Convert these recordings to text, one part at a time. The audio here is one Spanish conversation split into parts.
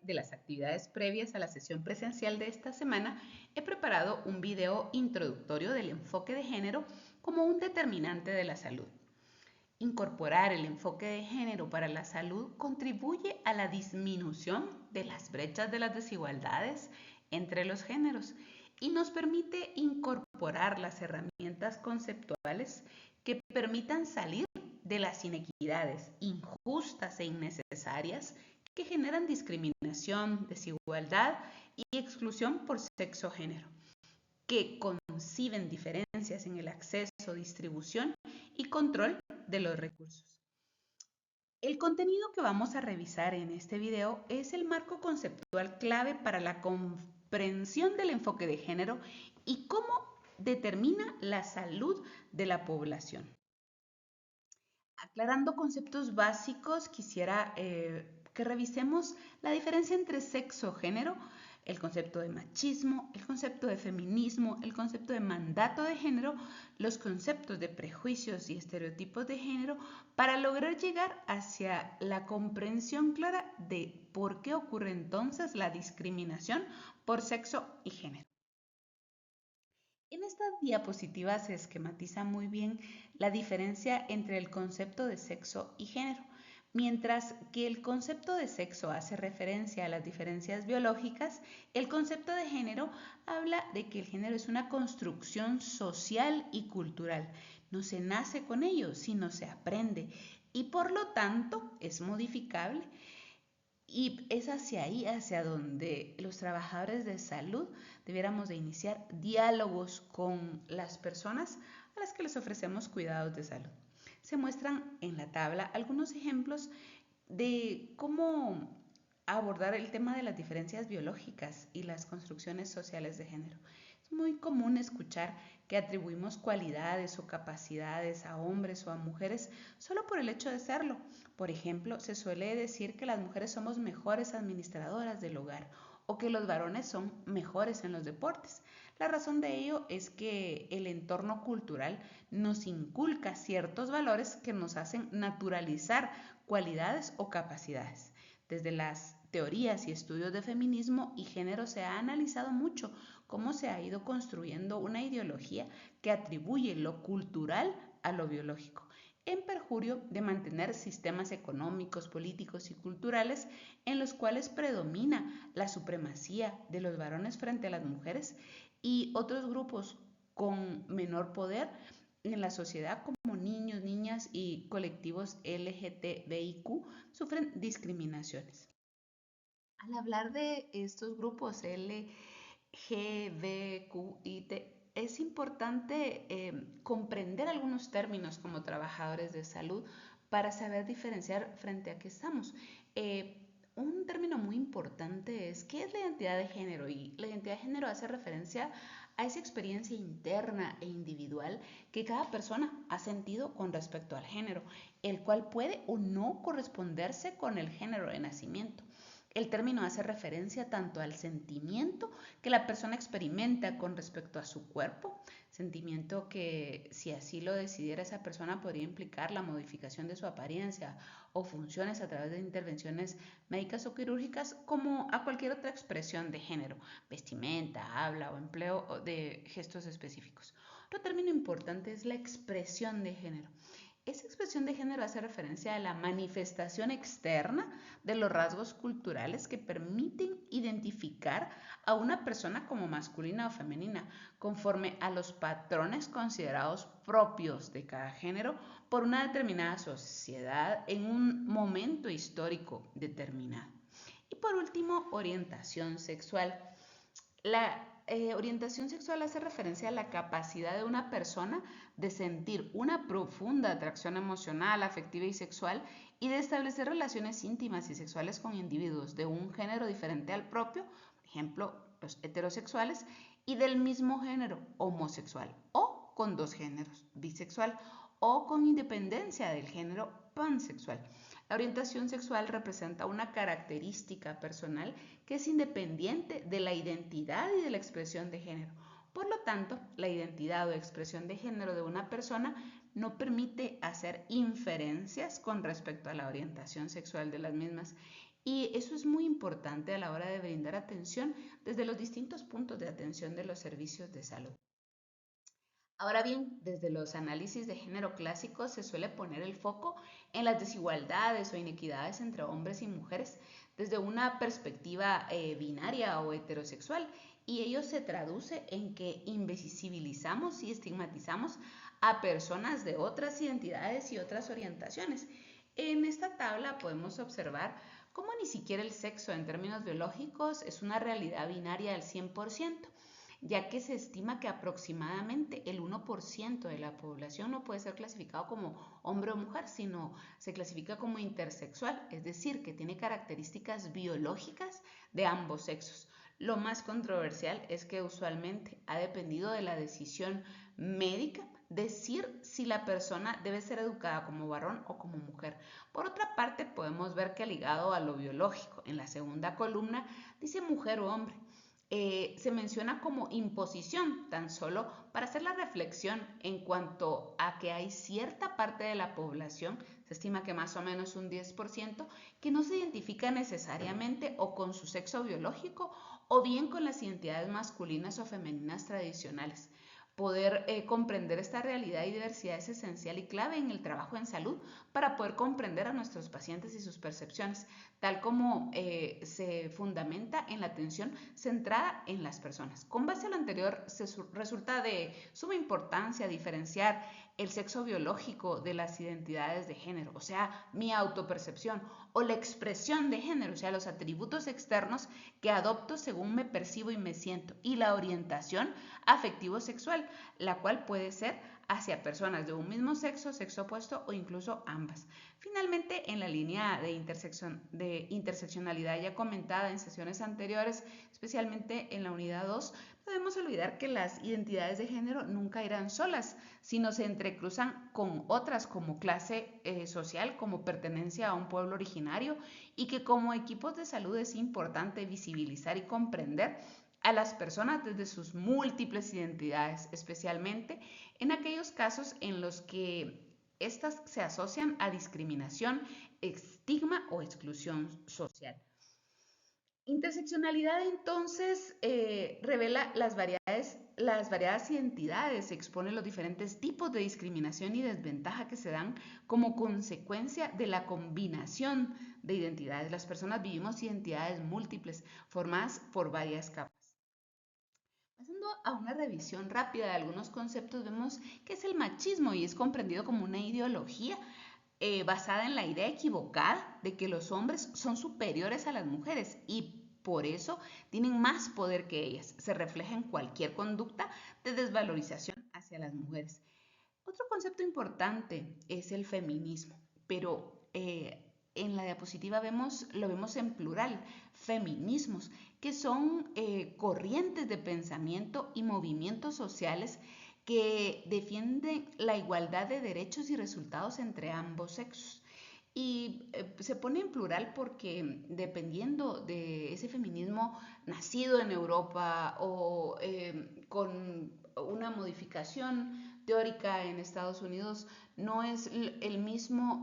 de las actividades previas a la sesión presencial de esta semana, he preparado un video introductorio del enfoque de género como un determinante de la salud. Incorporar el enfoque de género para la salud contribuye a la disminución de las brechas de las desigualdades entre los géneros y nos permite incorporar las herramientas conceptuales que permitan salir de las inequidades injustas e innecesarias que generan discriminación, desigualdad y exclusión por sexo o género, que conciben diferencias en el acceso, distribución y control de los recursos. El contenido que vamos a revisar en este video es el marco conceptual clave para la comprensión del enfoque de género y cómo determina la salud de la población. Aclarando conceptos básicos, quisiera que revisemos la diferencia entre sexo o género, el concepto de machismo, el concepto de feminismo, el concepto de mandato de género, los conceptos de prejuicios y estereotipos de género, para lograr llegar hacia la comprensión clara de por qué ocurre entonces la discriminación por sexo y género. En esta diapositiva se esquematiza muy bien la diferencia entre el concepto de sexo y género. Mientras que el concepto de sexo hace referencia a las diferencias biológicas, el concepto de género habla de que el género es una construcción social y cultural. No se nace con ello, sino se aprende y por lo tanto es modificable. Y es hacia ahí, hacia donde los trabajadores de salud debiéramos de iniciar diálogos con las personas a las que les ofrecemos cuidados de salud. Se muestran en la tabla algunos ejemplos de cómo abordar el tema de las diferencias biológicas y las construcciones sociales de género. Es muy común escuchar que atribuimos cualidades o capacidades a hombres o a mujeres solo por el hecho de serlo. Por ejemplo, se suele decir que las mujeres somos mejores administradoras del hogar o que los varones son mejores en los deportes. La razón de ello es que el entorno cultural nos inculca ciertos valores que nos hacen naturalizar cualidades o capacidades. Desde las teorías y estudios de feminismo y género se ha analizado mucho cómo se ha ido construyendo una ideología que atribuye lo cultural a lo biológico, en perjurio de mantener sistemas económicos, políticos y culturales en los cuales predomina la supremacía de los varones frente a las mujeres y otros grupos con menor poder en la sociedad como niños, niñas y colectivos LGTBIQ sufren discriminaciones. Al hablar de estos grupos LGBTQIT, es importante comprender algunos términos como trabajadores de salud para saber diferenciar frente a qué estamos. Un término muy importante es qué es la identidad de género, y la identidad de género hace referencia a esa experiencia interna e individual que cada persona ha sentido con respecto al género, el cual puede o no corresponderse con el género de nacimiento. El término hace referencia tanto al sentimiento que la persona experimenta con respecto a su cuerpo, sentimiento que, si así lo decidiera esa persona, podría implicar la modificación de su apariencia o funciones a través de intervenciones médicas o quirúrgicas, como a cualquier otra expresión de género, vestimenta, habla o empleo de gestos específicos. Otro término importante es la expresión de género. Esa expresión de género hace referencia a la manifestación externa de los rasgos culturales que permiten identificar a una persona como masculina o femenina, conforme a los patrones considerados propios de cada género por una determinada sociedad en un momento histórico determinado. Y por último, orientación sexual. La orientación sexual hace referencia a la capacidad de una persona de sentir una profunda atracción emocional, afectiva y sexual y de establecer relaciones íntimas y sexuales con individuos de un género diferente al propio, por ejemplo, los heterosexuales, y del mismo género, homosexual, o con dos géneros, bisexual, o con independencia del género, pansexual. La orientación sexual representa una característica personal que es independiente de la identidad y de la expresión de género. Por lo tanto, la identidad o expresión de género de una persona no permite hacer inferencias con respecto a la orientación sexual de las mismas. Y eso es muy importante a la hora de brindar atención desde los distintos puntos de atención de los servicios de salud. Ahora bien, desde los análisis de género clásicos se suele poner el foco en las desigualdades o inequidades entre hombres y mujeres desde una perspectiva binaria o heterosexual, y ello se traduce en que invisibilizamos y estigmatizamos a personas de otras identidades y otras orientaciones. En esta tabla podemos observar cómo ni siquiera el sexo en términos biológicos es una realidad binaria al 100%, ya que se estima que aproximadamente el 1% de la población no puede ser clasificado como hombre o mujer, sino se clasifica como intersexual, es decir, que tiene características biológicas de ambos sexos. Lo más controversial es que usualmente ha dependido de la decisión médica decir si la persona debe ser educada como varón o como mujer. Por otra parte, podemos ver que ligado a lo biológico, en la segunda columna dice mujer o hombre. Se menciona como imposición, tan solo para hacer la reflexión en cuanto a que hay cierta parte de la población, se estima que más o menos un 10%, que no se identifica necesariamente o con su sexo biológico o bien con las identidades masculinas o femeninas tradicionales. Poder comprender esta realidad y diversidad es esencial y clave en el trabajo en salud para poder comprender a nuestros pacientes y sus percepciones, tal como se fundamenta en la atención centrada en las personas. Con base a lo anterior, resulta de suma importancia diferenciar el sexo biológico de las identidades de género, o sea, mi autopercepción, o la expresión de género, o sea, los atributos externos que adopto según me percibo y me siento, y la orientación afectivo-sexual, la cual puede ser hacia personas de un mismo sexo, sexo opuesto o incluso ambas. Finalmente, en la línea de interseccionalidad ya comentada en sesiones anteriores, especialmente en la unidad 2, podemos olvidar que las identidades de género nunca irán solas, sino se entrecruzan con otras como clase social, como pertenencia a un pueblo originario, y que como equipos de salud es importante visibilizar y comprender a las personas desde sus múltiples identidades, especialmente en aquellos casos en los que estas se asocian a discriminación, estigma o exclusión social. Interseccionalidad entonces revela las variadas identidades, expone los diferentes tipos de discriminación y desventaja que se dan como consecuencia de la combinación de identidades. Las personas vivimos identidades múltiples formadas por varias capas. Pasando a una revisión rápida de algunos conceptos, vemos que es el machismo y es comprendido como una ideología basada en la idea equivocada de que los hombres son superiores a las mujeres y por eso tienen más poder que ellas. Se refleja en cualquier conducta de desvalorización hacia las mujeres. Otro concepto importante es el feminismo, pero en la diapositiva lo vemos en plural, feminismos, que son corrientes de pensamiento y movimientos sociales que defienden la igualdad de derechos y resultados entre ambos sexos. Y se pone en plural porque dependiendo de ese feminismo nacido en Europa o con una modificación teórica en Estados Unidos, no es el mismo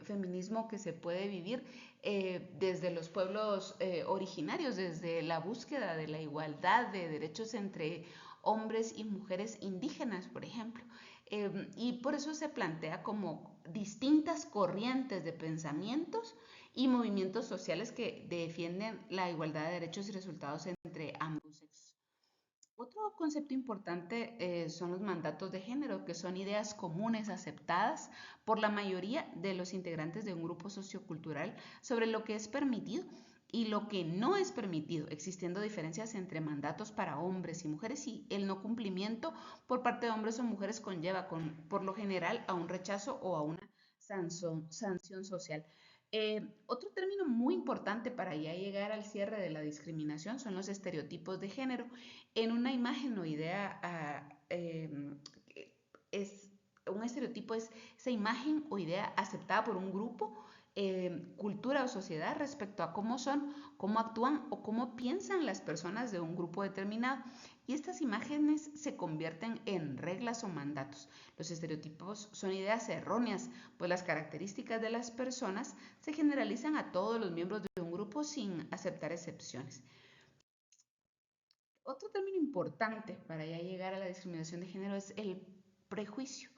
feminismo que se puede vivir desde los pueblos originarios, desde la búsqueda de la igualdad de derechos entre hombres y mujeres indígenas, por ejemplo. Y por eso se plantea como distintas corrientes de pensamientos y movimientos sociales que defienden la igualdad de derechos y resultados entre ambos sexos. Otro concepto importante son los mandatos de género, que son ideas comunes aceptadas por la mayoría de los integrantes de un grupo sociocultural sobre lo que es permitido y lo que no es permitido, existiendo diferencias entre mandatos para hombres y mujeres, y el no cumplimiento por parte de hombres o mujeres conlleva por lo general a un rechazo o a una sanción social. Otro término muy importante para ya llegar al cierre de la discriminación son los estereotipos de género. En una imagen o idea es un estereotipo es esa imagen o idea aceptada por un grupo cultura o sociedad respecto a cómo son, cómo actúan o cómo piensan las personas de un grupo determinado. Y estas imágenes se convierten en reglas o mandatos. Los estereotipos son ideas erróneas, pues las características de las personas se generalizan a todos los miembros de un grupo sin aceptar excepciones. Otro término importante para ya llegar a la discriminación de género es el prejuicio.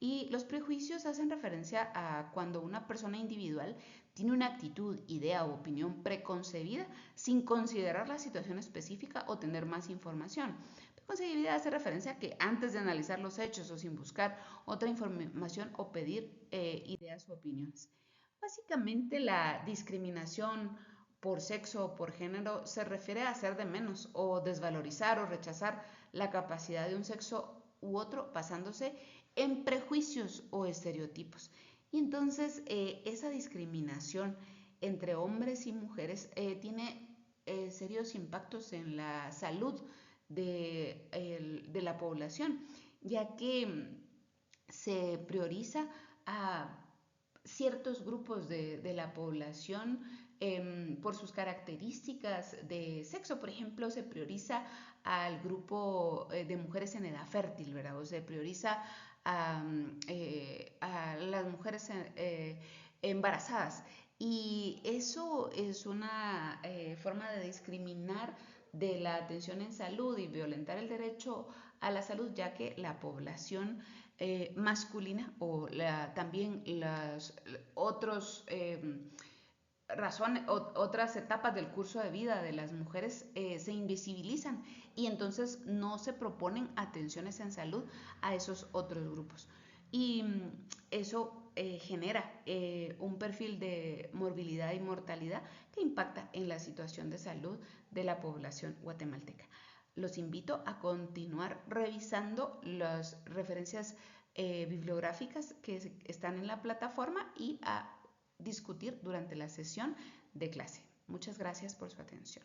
Y los prejuicios hacen referencia a cuando una persona individual tiene una actitud, idea o opinión preconcebida sin considerar la situación específica o tener más información. Preconcebida hace referencia a que antes de analizar los hechos o sin buscar otra información o pedir ideas o opiniones. Básicamente la discriminación por sexo o por género se refiere a hacer de menos o desvalorizar o rechazar la capacidad de un sexo u otro basándose en prejuicios o estereotipos. Y entonces esa discriminación entre hombres y mujeres tiene serios impactos en la salud de la población, ya que se prioriza a ciertos grupos de la población por sus características de sexo. Por ejemplo, se prioriza al grupo de mujeres en edad fértil, ¿verdad? O se prioriza a las mujeres embarazadas. Y eso es una forma de discriminar de la atención en salud y violentar el derecho a la salud, ya que la población masculina o también las otros razones, otras etapas del curso de vida de las mujeres se invisibilizan y entonces no se proponen atenciones en salud a esos otros grupos. Y eso genera un perfil de morbilidad y mortalidad que impacta en la situación de salud de la población guatemalteca. Los invito a continuar revisando las referencias bibliográficas que están en la plataforma y a discutir durante la sesión de clase. Muchas gracias por su atención.